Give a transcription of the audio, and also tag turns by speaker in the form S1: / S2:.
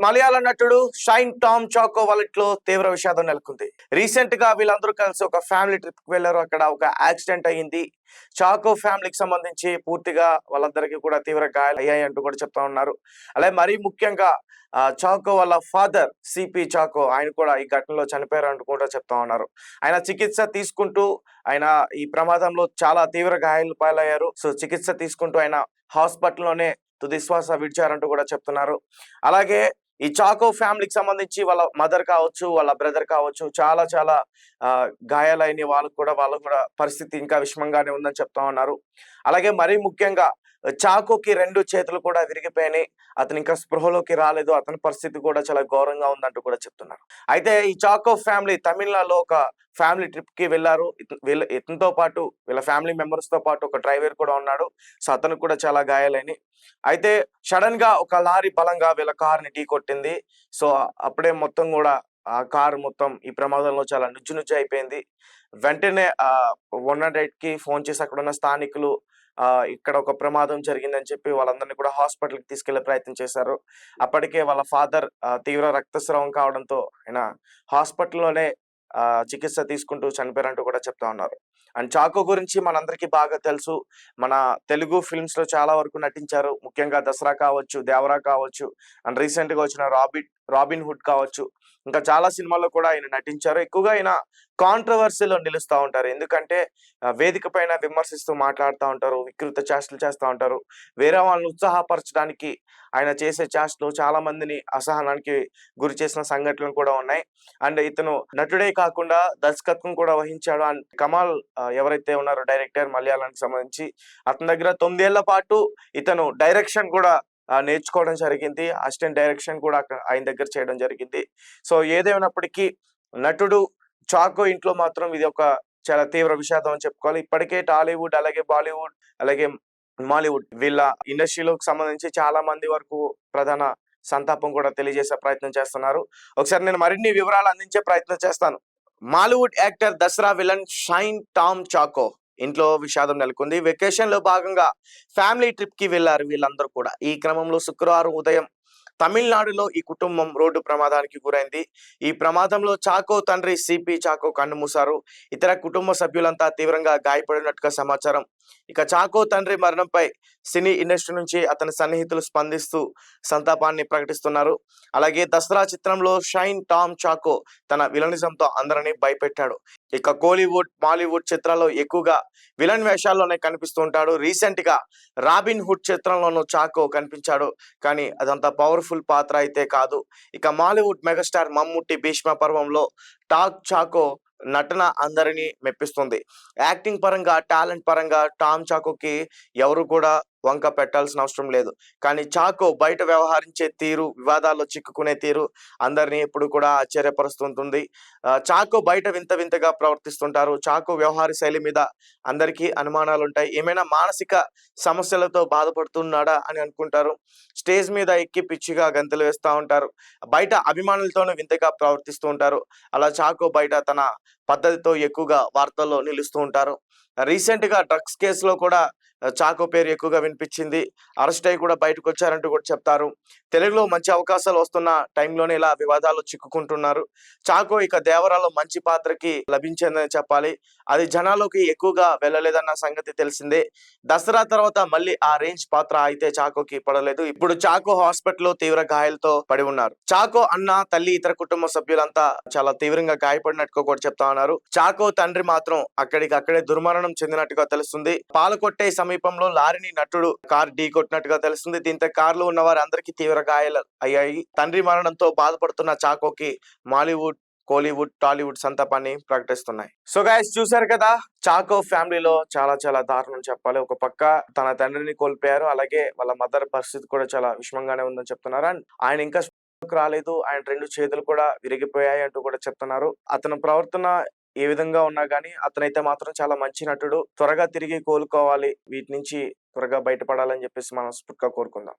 S1: మలయాళ నటుడు shine Tom choco వాళ్ళట్లో తీవ్ర విషాదం నెలకొంది. రీసెంట్ గా వీళ్ళందరూ కలిసి ఒక ఫ్యామిలీ ట్రిప్ కి వెళ్లారు. అక్కడ ఒక యాక్సిడెంట్ అయ్యింది. చాకో ఫ్యామిలీకి సంబంధించి పూర్తిగా వాళ్ళందరికీ కూడా తీవ్ర గాయాలు అయ్యాయి అంటూ కూడా చెప్తా ఉన్నారు. అలాగే మరీ ముఖ్యంగా చాకో వాళ్ళ ఫాదర్ సిపి చాకో ఆయన కూడా ఈ ఘటనలో చనిపోయారు అంటూ కూడా చెప్తా ఉన్నారు. ఆయన చికిత్స తీసుకుంటూ ఆయన ఈ ప్రమాదంలో చాలా తీవ్ర గాయాలు పాలయ్యారు. సో చికిత్స తీసుకుంటూ ఆయన హాస్పిటల్లోనే తుది శ్వాస విడిచారంటూ కూడా చెప్తున్నారు. అలాగే ఈ చాకో ఫ్యామిలీకి సంబంధించి వాళ్ళ మదర్ కావచ్చు, వాళ్ళ బ్రదర్ కావచ్చు, చాలా చాలా గాయాలైన వాళ్ళకు కూడా పరిస్థితి ఇంకా విషమంగానే ఉందని చెప్తా ఉన్నారు. అలాగే మరీ ముఖ్యంగా చాకోకి 2 చేతులు కూడా విరిగిపోయినాయి. అతను ఇంకా స్పృహలోకి రాలేదు. అతని పరిస్థితి కూడా చాలా ఘోరంగా ఉందంటూ కూడా చెప్తున్నారు. అయితే ఈ చాకో ఫ్యామిలీ తమిళనాడులో ఒక ఫ్యామిలీ ట్రిప్ కి వెళ్ళారు. ఇతనితో పాటు వీళ్ళ ఫ్యామిలీ మెంబర్స్ తో పాటు ఒక డ్రైవర్ కూడా ఉన్నాడు. సో అతనికి కూడా చాలా గాయాలైనవి. అయితే సడన్ గా ఒక లారీ బలంగా వీళ్ళ కార్ ని ఢీ కొట్టింది. సో అప్పుడే మొత్తం కూడా ఆ కారు మొత్తం ఈ ప్రమాదంలో చాలా నుజ్జు అయిపోయింది. వెంటనే 108 కి ఫోన్ చేసి అక్కడ ఉన్న స్థానికులు ఇక్కడ ఒక ప్రమాదం జరిగిందని చెప్పి వాళ్ళందరినీ కూడా హాస్పిటల్కి తీసుకెళ్లే ప్రయత్నం చేశారు. అప్పటికే వాళ్ళ ఫాదర్ తీవ్ర రక్తస్రావం కావడంతో ఆయన హాస్పిటల్లోనే చికిత్స తీసుకుంటూ చనిపోయారంటూ కూడా చెప్తా ఉన్నారు. అండ్ చాకో గురించి మనందరికీ బాగా తెలుసు. మన తెలుగు ఫిల్మ్స్ లో చాలా వరకు నటించారు. ముఖ్యంగా దసరా కావచ్చు, దేవరా కావచ్చు, అండ్ రీసెంట్ గా వచ్చిన రాబిన్ హుడ్ కావచ్చు, ఇంకా చాలా సినిమాల్లో కూడా ఆయన నటించారు. ఎక్కువగా ఆయన కాంట్రవర్సీలో నిలుస్తూ ఉంటారు. ఎందుకంటే వేదిక పైన విమర్శిస్తూ మాట్లాడుతూ ఉంటారు, వికృత చేష్టలు చేస్తూ ఉంటారు. వేరే వాళ్ళని ఉత్సాహపరచడానికి ఆయన చేసే చేష్టలు చాలా మందిని అసహనానికి గురి చేసిన సంఘటనలు కూడా ఉన్నాయి. అండ్ ఇతను నటుడే కాకుండా దర్శకత్వం కూడా వహించాడు. అండ్ కమాల్ ఎవరైతే ఉన్నారో డైరెక్టర్ మలయాళానికి సంబంధించి, అతని దగ్గర 9 ఏళ్ల పాటు ఇతను డైరెక్షన్ కూడా నేర్చుకోవడం జరిగింది. అసిస్టెంట్ డైరెక్షన్ కూడా ఆయన దగ్గర చేయడం జరిగింది. సో ఏదేమైనప్పటికీ నటుడు చాకో ఇంట్లో మాత్రం ఇది ఒక చాలా తీవ్ర విషాదం అని చెప్పుకోవాలి. ఇప్పటికే టాలీవుడ్, అలాగే బాలీవుడ్, అలాగే మాలీవుడ్ వీళ్ళ ఇండస్ట్రీలోకి సంబంధించి చాలా మంది వరకు ప్రధాన సంతాపం కూడా తెలియజేసే ప్రయత్నం చేస్తున్నారు. ఒకసారి నేను మరిన్ని వివరాలు అందించే ప్రయత్నం చేస్తాను. Mollywood actor Dasara villain Shine Tom Chacko ఇంట్లో విషాదం నెలకొంది. వెకేషన్ లో భాగంగా ఫ్యామిలీ ట్రిప్ కి వెళ్లారు వీళ్ళందరూ కూడా. ఈ క్రమంలో శుక్రవారం ఉదయం తమిళనాడులో ఈ కుటుంబం రోడ్డు ప్రమాదానికి గురైంది. ఈ ప్రమాదంలో చాకో తండ్రి సిపి చాకో కన్నుమూశారు. ఇతర కుటుంబ సభ్యులంతా తీవ్రంగా గాయపడినట్టుగా సమాచారం. ఇక చాకో తండ్రి మరణంపై సినీ ఇండస్ట్రీ నుంచి అతని సన్నిహితులు స్పందిస్తూ సంతాపాన్ని ప్రకటిస్తున్నారు. అలాగే దసరా చిత్రంలో షైన్ టామ్ చాకో తన విలనిజంతో అందరినీ భయపెట్టాడు. ఇక కోలీవుడ్, మాలీవుడ్ చిత్రాల్లో ఎక్కువగా విలన్ వేషాల్లోనే కనిపిస్తూ ఉంటాడు. రీసెంట్ గా రాబిన్ హుడ్ చిత్రంలోనూ చాకో కనిపించాడు. కానీ అదంతా పవర్ఫుల్ పాత్ర అయితే కాదు. ఇక మాలీవుడ్ మెగాస్టార్ మమ్ముట్టి భీష్మ పర్వంలో చాకో నటన అందరినీ మెప్పిస్తుంది. యాక్టింగ్ పరంగా, టాలెంట్ పరంగా టామ్ చాకోకి ఎవరు కూడా వంక పెట్టాల్సిన అవసరం లేదు. కానీ చాకో బయట వ్యవహరించే తీరు, వివాదాల్లో చిక్కుకునే తీరు అందరినీ ఎప్పుడు కూడా ఆశ్చర్యపరుస్తుంటుంది. చాకో బయట వింత వింతగా ప్రవర్తిస్తుంటారు. చాకో వ్యవహార శైలి మీద అందరికీ అనుమానాలు ఉంటాయి. ఏమైనా మానసిక సమస్యలతో బాధపడుతున్నాడా అని అనుకుంటారు. స్టేజ్ మీద ఎక్కి పిచ్చిగా గంతులు వేస్తూ ఉంటారు. బయట అభిమానులతోనూ వింతగా ప్రవర్తిస్తూ ఉంటారు. అలా చాకో బయట తన పద్ధతితో ఎక్కువగా వార్తల్లో నిలుస్తూ ఉంటారు. రీసెంట్ గా డ్రగ్స్ కేసులో కూడా చాకో పేరు ఎక్కువగా వినిపించింది. అరెస్ట్ అయ్యి కూడా బయటకు వచ్చారంటూ కూడా చెప్తారు. తెలుగులో మంచి అవకాశాలు వస్తున్న టైంలోనే ఇలా వివాదాలు చిక్కుకుంటున్నారు. చాకో ఇక దేవరాలో మంచి పాత్రకి లభించిందని చెప్పాలి. అది జనాల్లోకి ఎక్కువగా వెళ్ళలేదన్న సంగతి తెలిసిందే. దసరా తర్వాత మళ్ళీ ఆ రేంజ్ పాత్ర అయితే చాకోకి పడలేదు. ఇప్పుడు చాకో హాస్పిటల్లో తీవ్ర గాయాలతో పడి ఉన్నారు. చాకో అన్న, తల్లి, ఇతర కుటుంబ సభ్యులంతా చాలా తీవ్రంగా గాయపడినట్టుగా కూడా చెప్తా ఉన్నారు. చాకో తండ్రి మాత్రం అక్కడికక్కడే దుర్మరణం చెందినట్టుగా తెలుస్తుంది. పాలకొట్టే సమీపంలో లారీని నటుడు కార్ ఢీ కొట్టినట్టుగా తెలుస్తుంది. దీంతో కారులో ఉన్న వారందరికీ తీవ్ర గాయాలు అయ్యాయి. తండ్రి మరణంతో బాధపడుతున్న చాకోకి మాలీవుడ్, కోలీవుడ్, టాలీవుడ్ సంతాపాన్ని ప్రకటిస్తున్నాయి. సో గైస్, చూసారు కదా, చాకో ఫ్యామిలీలో చాలా చాలా దారుణం చెప్పాలి. ఒక పక్క తన తండ్రిని కోల్పోయారు, అలాగే వాళ్ళ మదర్ పరిస్థితి కూడా చాలా విషమంగానే ఉందని చెప్తున్నారు. అండ్ ఆయన ఇంకా రాలేదు, ఆయన 2 చేతులు కూడా విరిగిపోయాయి అంటూ కూడా చెప్తున్నారు. అతని ప్రవర్తన ఏ విధంగా ఉన్నా గానీ అతనైతే మాత్రం చాలా మంచి నటుడు. త్వరగా తిరిగి కోలుకోవాలి, వీటి నుంచి త్వరగా బయటపడాలని చెప్పేసి మనం స్ఫూర్తిగా కోరుకుందాం.